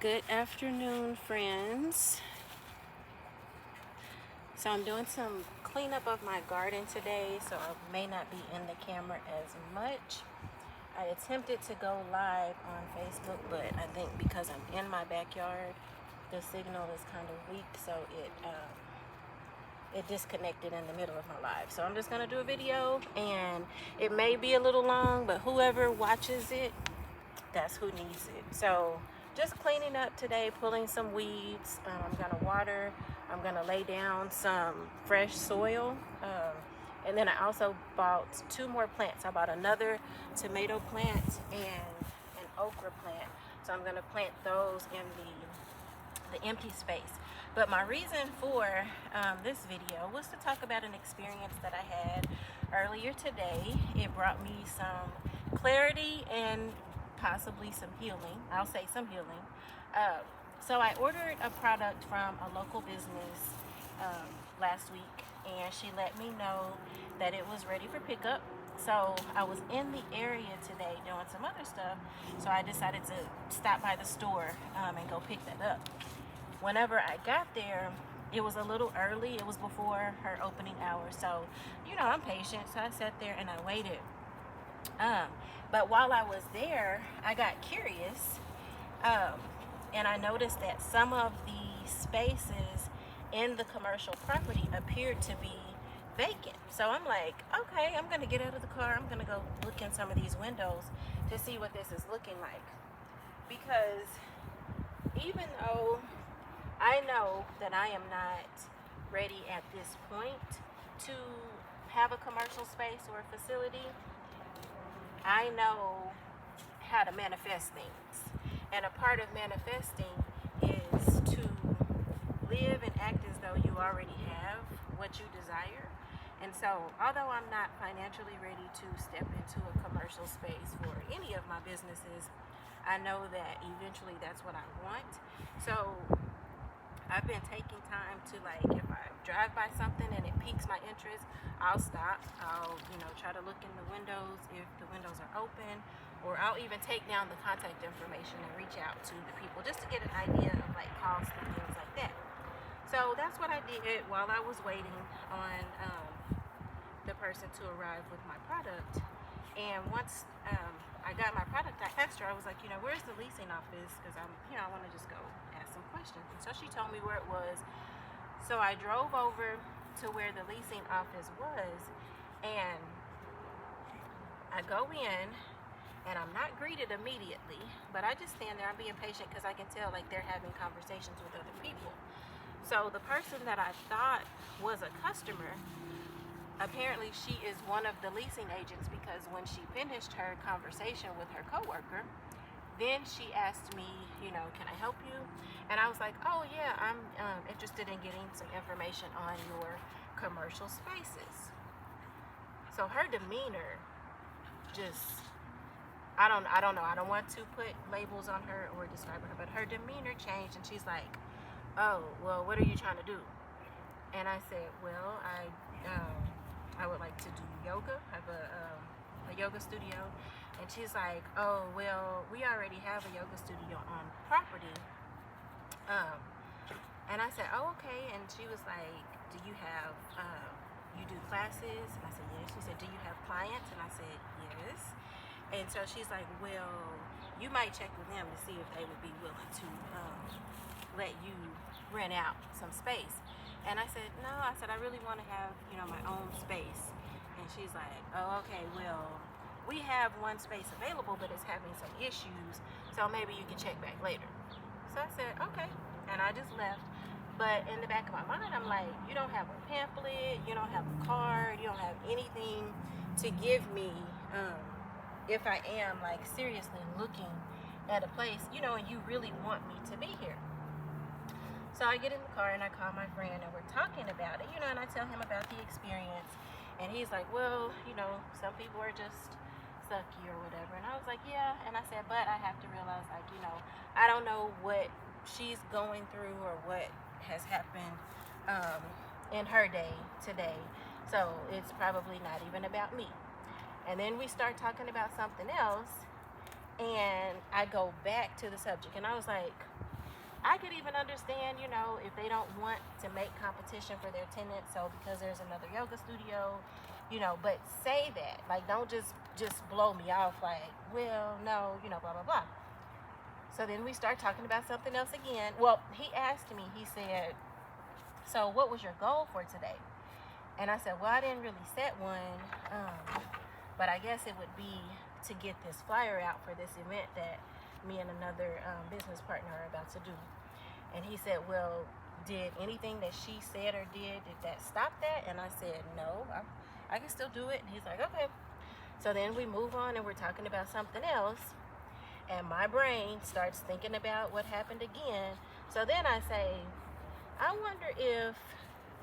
Good afternoon, friends. So I'm doing some cleanup of my garden today, so I may not be in the camera as much. I attempted to go live on Facebook, but I think because I'm in my backyard, the signal is kind of weak, so it disconnected in the middle of my live. So I'm just gonna do a video, and it may be a little long, but whoever watches it, that's who needs it. So just cleaning up today, pulling some weeds. I'm gonna water. I'm gonna lay down some fresh soil. And then I also bought 2 more plants. I bought another tomato plant and an okra plant. So I'm gonna plant those in the empty space. But my reason for this video was to talk about an experience that I had earlier today. It brought me some clarity and possibly some healing. I'll say some healing. So I ordered a product from a local business last week, and she let me know that it was ready for pickup. So I was in the area today doing some other stuff, so I decided to stop by the store and go pick that up. Whenever I got there, it was a little early. It was before her opening hour, so I'm patient. So I sat there and I waited. But while I was there, I got curious, and I noticed that some of the spaces in the commercial property appeared to be vacant. So I'm like, okay, I'm gonna get out of the car. I'm gonna go look in some of these windows to see what this is looking like. Because even though I know that I am not ready at this point to have a commercial space or a facility, I know how to manifest things. And a part of manifesting is to live and act as though you already have what you desire. And so, although I'm not financially ready to step into a commercial space for any of my businesses, I know that eventually that's what I want. So I've been taking time to, if I drive by something and it piques my interest, I'll stop. I'll, try to look in the windows if the windows are open, or I'll even take down the contact information and reach out to the people just to get an idea of cost and things like that. So that's what I did while I was waiting on the person to arrive with my product. And once I got my product, I asked her, I was like, where's the leasing office? Because I want to just go ask some questions. And so she told me where it was. So I drove over to where the leasing office was, and I go in, and I'm not greeted immediately, but I just stand there. I'm being patient because I can tell they're having conversations with other people. So the person that I thought was a customer, apparently she is one of the leasing agents, because when she finished her conversation with her coworker, then she asked me, can I help you? And I was like, oh yeah, I'm interested in getting some information on your commercial spaces. So her demeanor just, I don't know. I don't want to put labels on her or describe her, but her demeanor changed, and she's like, oh, well, what are you trying to do? And I said, well, I would like to do yoga. I have a yoga studio. And she's like, oh, well, we already have a yoga studio on property. And I said, oh, okay. And she was like, do you have, you do classes? And I said, yes. She said, do you have clients? And I said, yes. And so she's like, well, you might check with them to see if they would be willing to let you rent out some space. And I said, no, I said, I really want to have, my own space. And she's like, oh, okay, well, we have one space available, but it's having some issues, so maybe you can check back later. So I said, okay, and I just left. But in the back of my mind, I'm like, you don't have a pamphlet, you don't have a card, you don't have anything to give me if I am seriously looking at a place, and you really want me to be here. So I get in the car and I call my friend, and we're talking about it, and I tell him about the experience. And he's like, well, some people are just sucky or whatever. And I was like, yeah. And I said, but I have to realize, I don't know what she's going through or what has happened in her day today. So it's probably not even about me. And then we start talking about something else, and I go back to the subject. And I was like, I could even understand, you know, if they don't want to make competition for their tenants, so because there's another yoga studio, you know, but say that. Like, don't just blow me off like, well, no, you know, blah, blah, blah. So then we start talking about something else again. Well, he asked me, he said, so what was your goal for today? And I said, well, I didn't really set one, but I guess it would be to get this flyer out for this event that me and another business partner are about to do. And he said, well, did anything that she said or did that stop that? And I said, no, I can still do it. And he's like, okay. So then we move on and we're talking about something else. And my brain starts thinking about what happened again. So then I say, I wonder if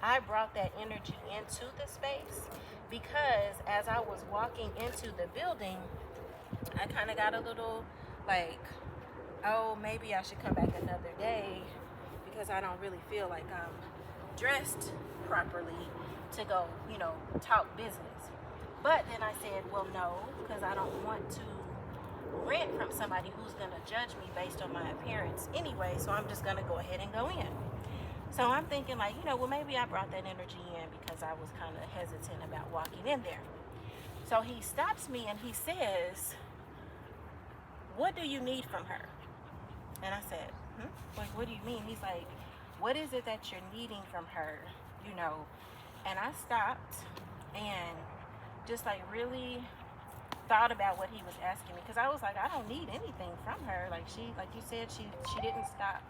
I brought that energy into the space, because as I was walking into the building, I kind of got a little like, oh, maybe I should come back another day because I don't really feel like I'm dressed properly to go, you know, talk business. But then I said, well, no, because I don't want to rent from somebody who's going to judge me based on my appearance anyway, so I'm just going to go ahead and go in. So I'm thinking like, you know, well, maybe I brought that energy in because I was kind of hesitant about walking in there. So he stops me and he says, what do you need from her? And I said, like, what do you mean? He's like, what is it that you're needing from her, you know? And I stopped and just like really thought about what he was asking me, because I was like, I don't need anything from her. Like, she, like you said, she didn't stop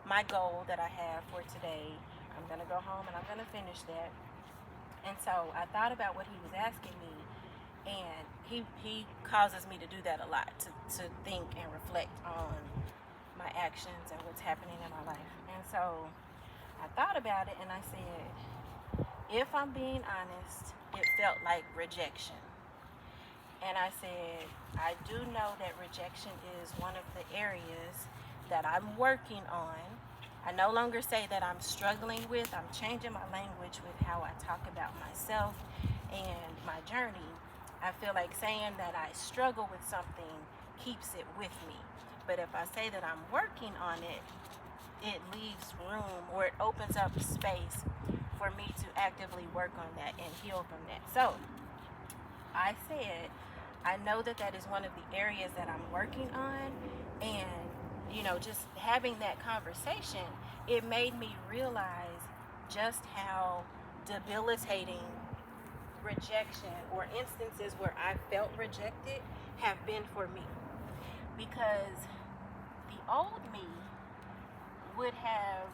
my goal that I have for today. I'm gonna go home and I'm gonna finish that. And so I thought about what he was asking me, and he causes me to do that a lot, to think and reflect on my actions and what's happening in my life. And so I thought about it and I said, if I'm being honest, it felt like rejection. And I said, I do know that rejection is one of the areas that I'm working on. I no longer say that I'm struggling with. I'm changing my language with how I talk about myself and my journey. I feel like saying that I struggle with something keeps it with me. But if I say that I'm working on it, it leaves room, or it opens up space for me to actively work on that and heal from that. So I said, I know that that is one of the areas that I'm working on. And, you know, just having that conversation, it made me realize just how debilitating rejection, or instances where I felt rejected, have been for me. Because the old me would have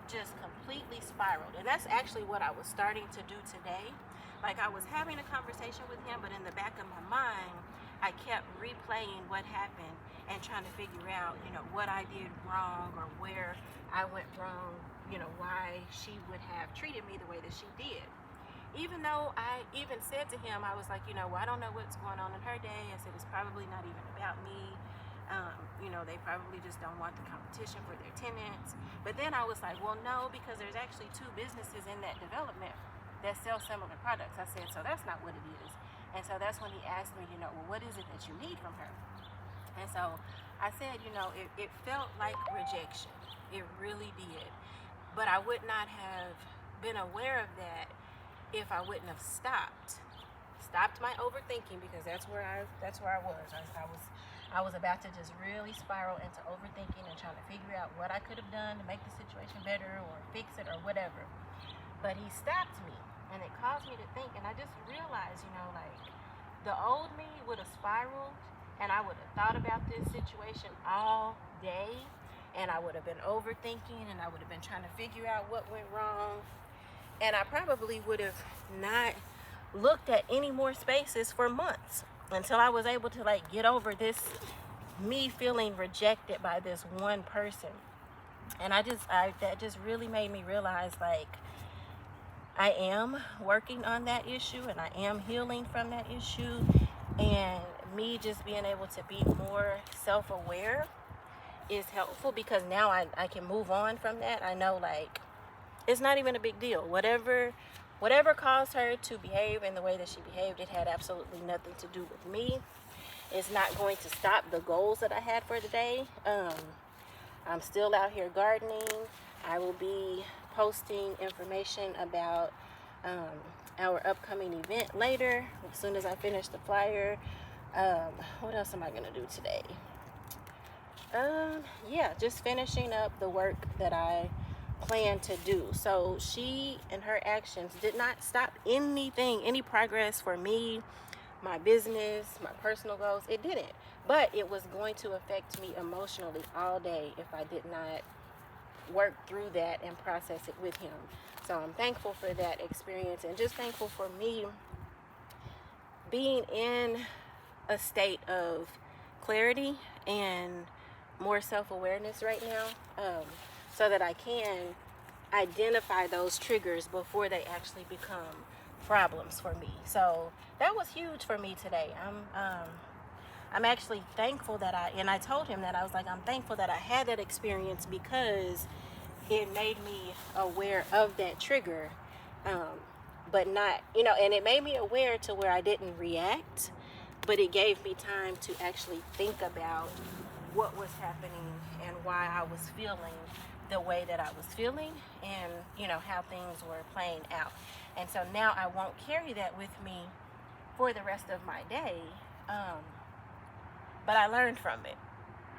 just completely spiraled. And that's actually what I was starting to do today. Like, I was having a conversation with him, but in the back of my mind, I kept replaying what happened and trying to figure out, you know, what I did wrong or where I went wrong, you know, why she would have treated me the way that she did. Even though I even said to him, I was like, you know, well, I don't know what's going on in her day. I said, it's probably not even about me. You know, they probably just don't want the competition for their tenants. But then I was like, well, no, because there's actually 2 businesses in that development that sell similar products. I said, so that's not what it is. And so that's when he asked me, you know, well, what is it that you need from her? And so I said, you know, it felt like rejection. It really did. But I would not have been aware of that if I wouldn't have stopped my overthinking, because that's where I was. I was about to just really spiral into overthinking and trying to figure out what I could have done to make the situation better or fix it or whatever. But he stopped me, and it caused me to think, and I just realized, you know, like, the old me would have spiraled, and I would have thought about this situation all day, and I would have been overthinking, and I would have been trying to figure out what went wrong, and I probably would have not looked at any more spaces for months until I was able to, like, get over this, me feeling rejected by this one person. And that just really made me realize, like, I am working on that issue, and I am healing from that issue, and me just being able to be more self-aware is helpful, because now I can move on from that. I know, like, it's not even a big deal. Whatever caused her to behave in the way that she behaved, it had absolutely nothing to do with me. It's not going to stop the goals that I had for the day. I'm still out here gardening. I will be posting information about our upcoming event later, as soon as I finish the flyer. What else am I gonna do today? Yeah, just finishing up the work that I plan to do. So she and her actions did not stop anything, any progress for me, my business, my personal goals. It didn't, but it was going to affect me emotionally all day if I did not work through that and process it with him. So I'm thankful for that experience, and just thankful for me being in a state of clarity and more self-awareness right now, so that I can identify those triggers before they actually become problems for me. So that was huge for me today. I'm actually thankful that I told him that I was like, I'm thankful that I had that experience, because it made me aware of that trigger, but not, and it made me aware to where I didn't react, but it gave me time to actually think about what was happening and why I was feeling the way that I was feeling, and how things were playing out. And so now I won't carry that with me for the rest of my day, but I learned from it,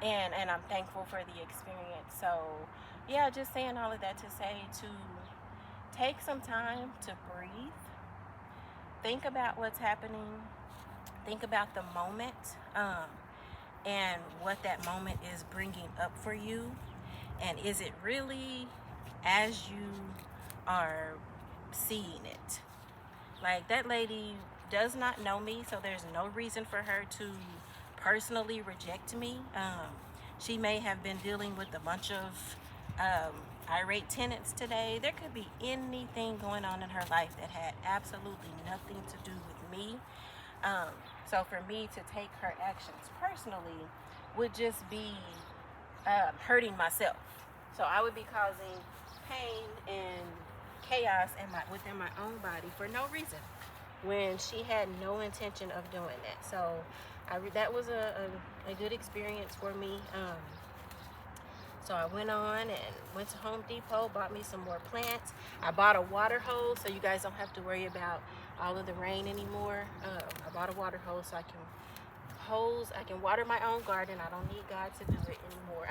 and I'm thankful for the experience. So yeah, just saying all of that to say, to take some time to breathe, think about what's happening, think about the moment, and what that moment is bringing up for you, and is it really as you are seeing it? Like, that lady does not know me, so there's no reason for her to personally reject me. She may have been dealing with a bunch of irate tenants today. There could be anything going on in her life that had absolutely nothing to do with me. So for me to take her actions personally would just be hurting myself. So I would be causing pain and chaos within my own body for no reason, when she had no intention of doing that. So that was a good experience for me. So I went on and went to Home Depot, bought me some more plants. I bought a water hose, so you guys don't have to worry about all of the rain anymore. I bought a water hose so I can water my own garden. I don't need God to do it anymore.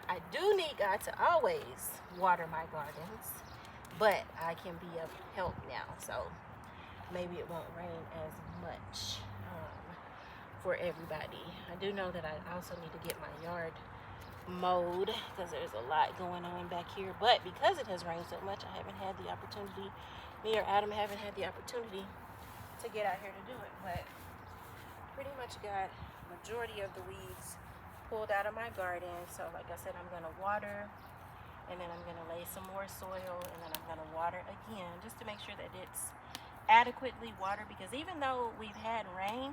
I do need God to always water my gardens, but I can be of help now. So maybe it won't rain as much for everybody. I do know that I also need to get my yard mowed, because there's a lot going on back here, but because it has rained so much, I haven't had the opportunity, me or Adam haven't had the opportunity to get out here to do it. But pretty much got majority of the weeds pulled out of my garden. So like I said, I'm gonna water, and then I'm gonna lay some more soil, and then I'm gonna water again, just to make sure that it's adequately watered, because even though we've had rain,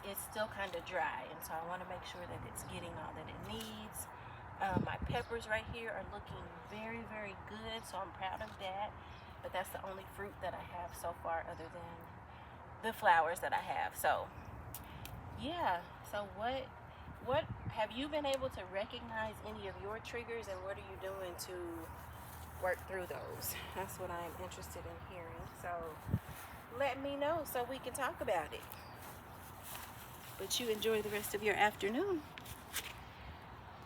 it's still kind of dry, and so I want to make sure that it's getting all that it needs. My peppers right here are looking very, very good, so I'm proud of that. But that's the only fruit that I have so far, other than the flowers that I have. So yeah, so what have you been able to recognize any of your triggers, and what are you doing to work through those? That's what I'm interested in hearing. So let me know so we can talk about it. But you enjoy the rest of your afternoon.